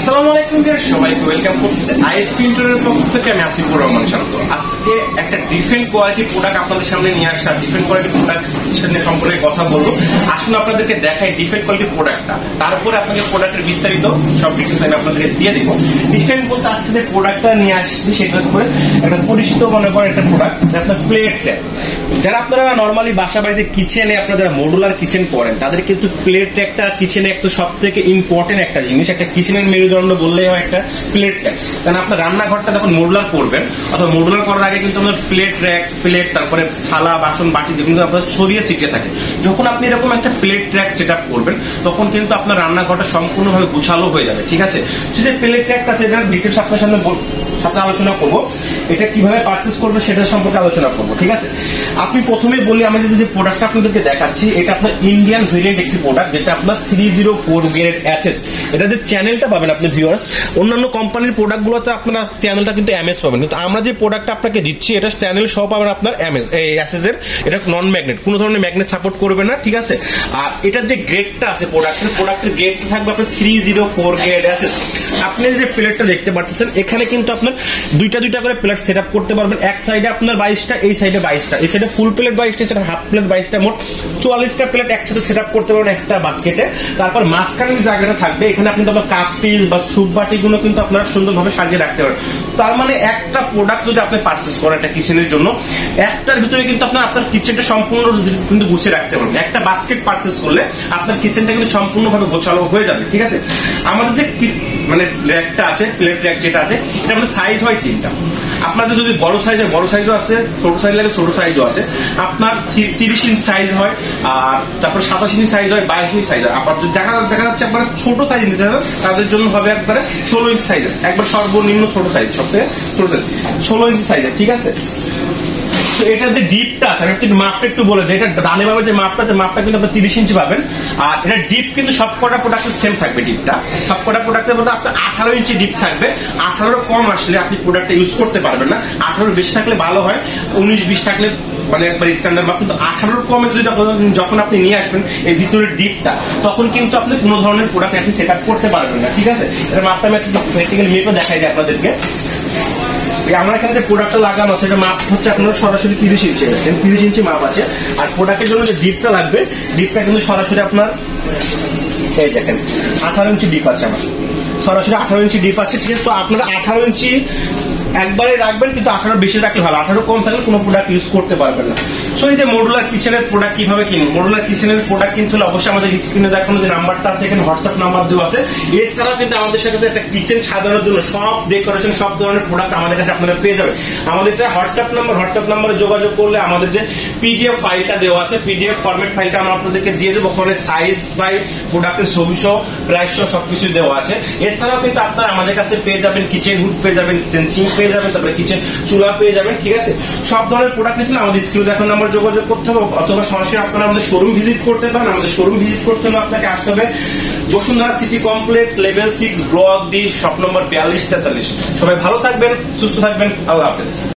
আসসালামু আলাইকুম সবাইকে ওয়েলকাম করতেছি আইএসপি ইন্টারনেটের পক্ষ থেকে। আমি আসিফুর রহমান শান্ত। আজকে একটা ডিফারেন্ট কোয়ালিটি প্রোডাক্ট আপনাদের সামনে নিয়ে আসা, ডিফারেন্ট কোয়ালিটি প্রোডাক্ট সম্পর্কে কথা বলবো। আসুন আপনাদেরকে দেখাই ডিফারেন্ট কোয়ালিটি প্রোডাক্টটা, তারপরে আপনাকে প্রোডাক্টের বিস্তারিত সব ডিটেলস আমি আপনাদেরকে দিয়ে দিব। ডিফারেন্ট বলতে আজকে যে প্রোডাক্টটা নিয়ে আসছি সেটার উপরে একটা পরিচিত মনে করেন একটা প্রোডাক্ট, আপনার প্লেট ট্র্যাক। যারা আপনারা নর্মালি বাসা বাড়িতে কিচেনে আপনারা যারা মডুলার কিচেন করেন তাদের কিন্তু প্লেট ট্র্যাকটা কিচেনে একটা সব থেকে ইম্পর্টেন্ট একটা জিনিস। একটা কিচেনের মেরুদণ্ড বললেই হয় একটা প্লেট ট্র্যাক। কারণ আপনার রান্নাঘরটা যখন মডুলার করবেন অথবা মডুলার করার আগে কিন্তু আপনার প্লেট ট্র্যাক, প্লেট, তারপরে থালা বাসন বাটি কিন্তু আপনার ছড়িয়ে ছিটিয়ে থাকে। যখন আপনি এরকম একটা প্লেট ট্র্যাক সেট আপ করবেন তখন কিন্তু আপনার রান্নাঘরটা সম্পূর্ণভাবে গুছালো হয়ে যাবে। ঠিক আছে, যে প্লেট ট্র্যাকটা সেটার ডিটেলস আপনার সামনে আলোচনা করবো। এটা কিভাবে পারচেজ করবে সেটা সম্পর্কে আলোচনা করবো। ঠিক আছে, আপনি প্রথমে বলি আমাদের যে প্রোডাক্টটা আপনাদেরকে দেখাচ্ছি এটা আপনার ইন্ডিয়ান ভেরিয়েন্ট একটি প্রোডাক্ট, যেটা আপনার 304 গ্রেড অ্যাচেস। এটা যে চ্যানেলটা পাবেন আপনি ভিউয়ার্স, অন্যান্য কোম্পানির প্রোডাক্ট গুলোতে আপনারা চ্যানেলটা কিন্তু এমএস পাবেন, কিন্তু আমরা যে প্রোডাক্টটা আপনাকে দিচ্ছি এটা চ্যানেল সহ পাবেন আপনার এমএস অ্যাসেস এর। এটা নন ম্যাগনেট, কোনো ধরনের ম্যাগনেট সাপোর্ট করবে না। ঠিক আছে, আর এটার যে গ্রেডটা আছে প্রোডাক্টের গ্রেডটা থাকবে আপনার 304 গ্রেড অ্যাসেস। আপনি যে প্লেটটা দেখতে পাচ্ছেন এখানে কিন্তু আপনার দুইটা করে প্লেট সেট আপ করতে পারবেন। এক সাইডে আপনার 22টা, এই সাইডে 22টা, এই সাইডে ফুল প্লেট 22টা, এই সাইডে হাফ প্লেট 22টা, মোট 44টা প্লেট একসাথে সেট আপ করতে পারবেন একটা বাস্কেটে। তারপর মাঝখানে যে জায়গাটা থাকবে এখানে আপনি আপনার কাপ পিস বা স্যুপ বাটিগুলো কিন্তু আপনারা সুন্দরভাবে সাজিয়ে রাখতে পারেন। তার মানে একটা প্রোডাক্ট যদি আপনি পারচেজ করেন একটা কিচেনের জন্য, একটার ভিতরে কিন্তু আপনার কিচেনটা সম্পূর্ণ কিন্তু গুছিয়ে রাখতে পারবেন। একটা বাস্কেট পারচেজ করলে আপনার কিচেনটা কিন্তু সম্পূর্ণভাবে গোছালো হয়ে যাবে। ঠিক আছে, আমাদের যে মানে র্যাকটা আছে, প্লেট র্যাক যেটা আছে, এটা আমাদের সাইজ হয় 3টা। আপনাদের যদি বড় সাইজ হয় বড় সাইজও আছে, ছোট সাইজ লাগে ছোট সাইজও আছে। আপনার 30 ইঞ্চ সাইজ হয়, আর তারপর 27 ইঞ্চ সাইজ হয়, 22 ইঞ্চ সাইজ হয়। আবার যদি দেখা যাচ্ছে একবারে ছোট সাইজ নিতে চান তাদের জন্য হবে একবারে 16 ইঞ্চ সাইজের, একবার সর্বনিম্ন ছোট সাইজ, সবথেকে ছোট সাইজ 16 ইঞ্চ সাইজের। ঠিক আছে, এটার যে ডিপটা আছে আমি একটু মাপটা একটু বলে দিই। এটা ডানে বামে যে মাপটা আছে, মাপটা কিন্তু আপনি 30 ইঞ্চি পাবেন। আর এটা ডিপ কিন্তু সবকটা প্রোডাক্টের সেম থাকবে। ডিপটা সবকটা প্রোডাক্টের মধ্যে আপনার 18 ইঞ্চি ডিপ থাকবে। 18 কম আসলে আপনি প্রোডাক্টটা ইউজ করতে পারবেন না। 18 বেশি থাকলে ভালো হয়, 19-20 থাকলে মানে একবার স্ট্যান্ডার্ড মাপ। কিন্তু 18 কমে যদি যখন আপনি নিয়ে আসবেন এই ভিতরের ডিপটা, তখন কিন্তু আপনি কোনো ধরনের প্রোডাক্ট আপনি সেট আপ করতে পারবেন না। ঠিক আছে, এটা মাপটা আমি একটু প্র্যাকটিক্যাল মেপে দেখাই দিই আপনাদেরকে। আমার এখানে যে প্রোডাক্টটা লাগানো আছে এটা মাপ হচ্ছে আপনার সরাসরি 30 ইঞ্চি, 30 ইঞ্চি মাপ আছে। আর প্রোডাক্টের জন্য যে ডিপটা লাগবে, ডিপটা কিন্তু সরাসরি আপনার এই দেখেন 18 ইঞ্চি ডিপ আছে, আমার সরাসরি 18 ইঞ্চি ডিপ আছে। ঠিক আছে, তো আপনারা 18 ইঞ্চি একবারে রাখবেন, কিন্তু 18 বেশি রাখলে ভালো, 18 কম থাকলে কোনো প্রোডাক্ট ইউজ করতে পারবেন না। সো এই যে মডুলার কিচেনের প্রোডাক্ট কিভাবে কিনবো, মডুলার কিচেনের প্রোডাক্ট কিনতে হলে অবশ্যই আমাদের স্ক্রিনে দেখানো যে নাম্বারটা আছে এখানে হোয়াটসঅ্যাপ নাম্বার দেওয়া আছে। এছাড়া কিন্তু আমাদের সাথে একটা কিচেন সাজানোর জন্য সব ডেকোরেশন সব ধরনের প্রোডাক্ট আমাদের কাছে আপনারা পেয়ে যাবেন। আমাদের এটা হোয়াটসঅ্যাপ নাম্বারে যোগাযোগ করলে আমাদের যে পিডিএফ ফাইলটা দেওয়া আছে, পিডিএফ ফরম্যাট ফাইলটা আমরা আপনাদেরকে দিয়ে দেবো। ওখানে সাইজ বাই প্রোডাক্টের ছবি সহ প্রাইস সহ সবকিছু দেওয়া আছে। এছাড়াও কিন্তু আপনারা আমাদের কাছে পেয়ে যাবেন কিচেন হুড পেয়ে যাবেন, কিচেন সিঙ্ক পেয়ে যাবেন, তারপরে কিচেন চুলা পেয়ে যাবেন। ঠিক আছে, সব ধরনের প্রোডাক্ট নিতে আমাদের স্ক্রিনে দেখানো নাম্বার যোগাযোগ করতে হবে, অথবা সরাসরি আপনারা আমাদের শোরুম ভিজিট করতে পারেন। আমাদের শোরুম ভিজিট করতে হলে আপনাকে আসতে হবে Bashundhara city complex, level 6, block D, shop number 4243। সবাই ভালো থাকবেন, সুস্থ থাকবেন, আল্লাহ হাফেজ।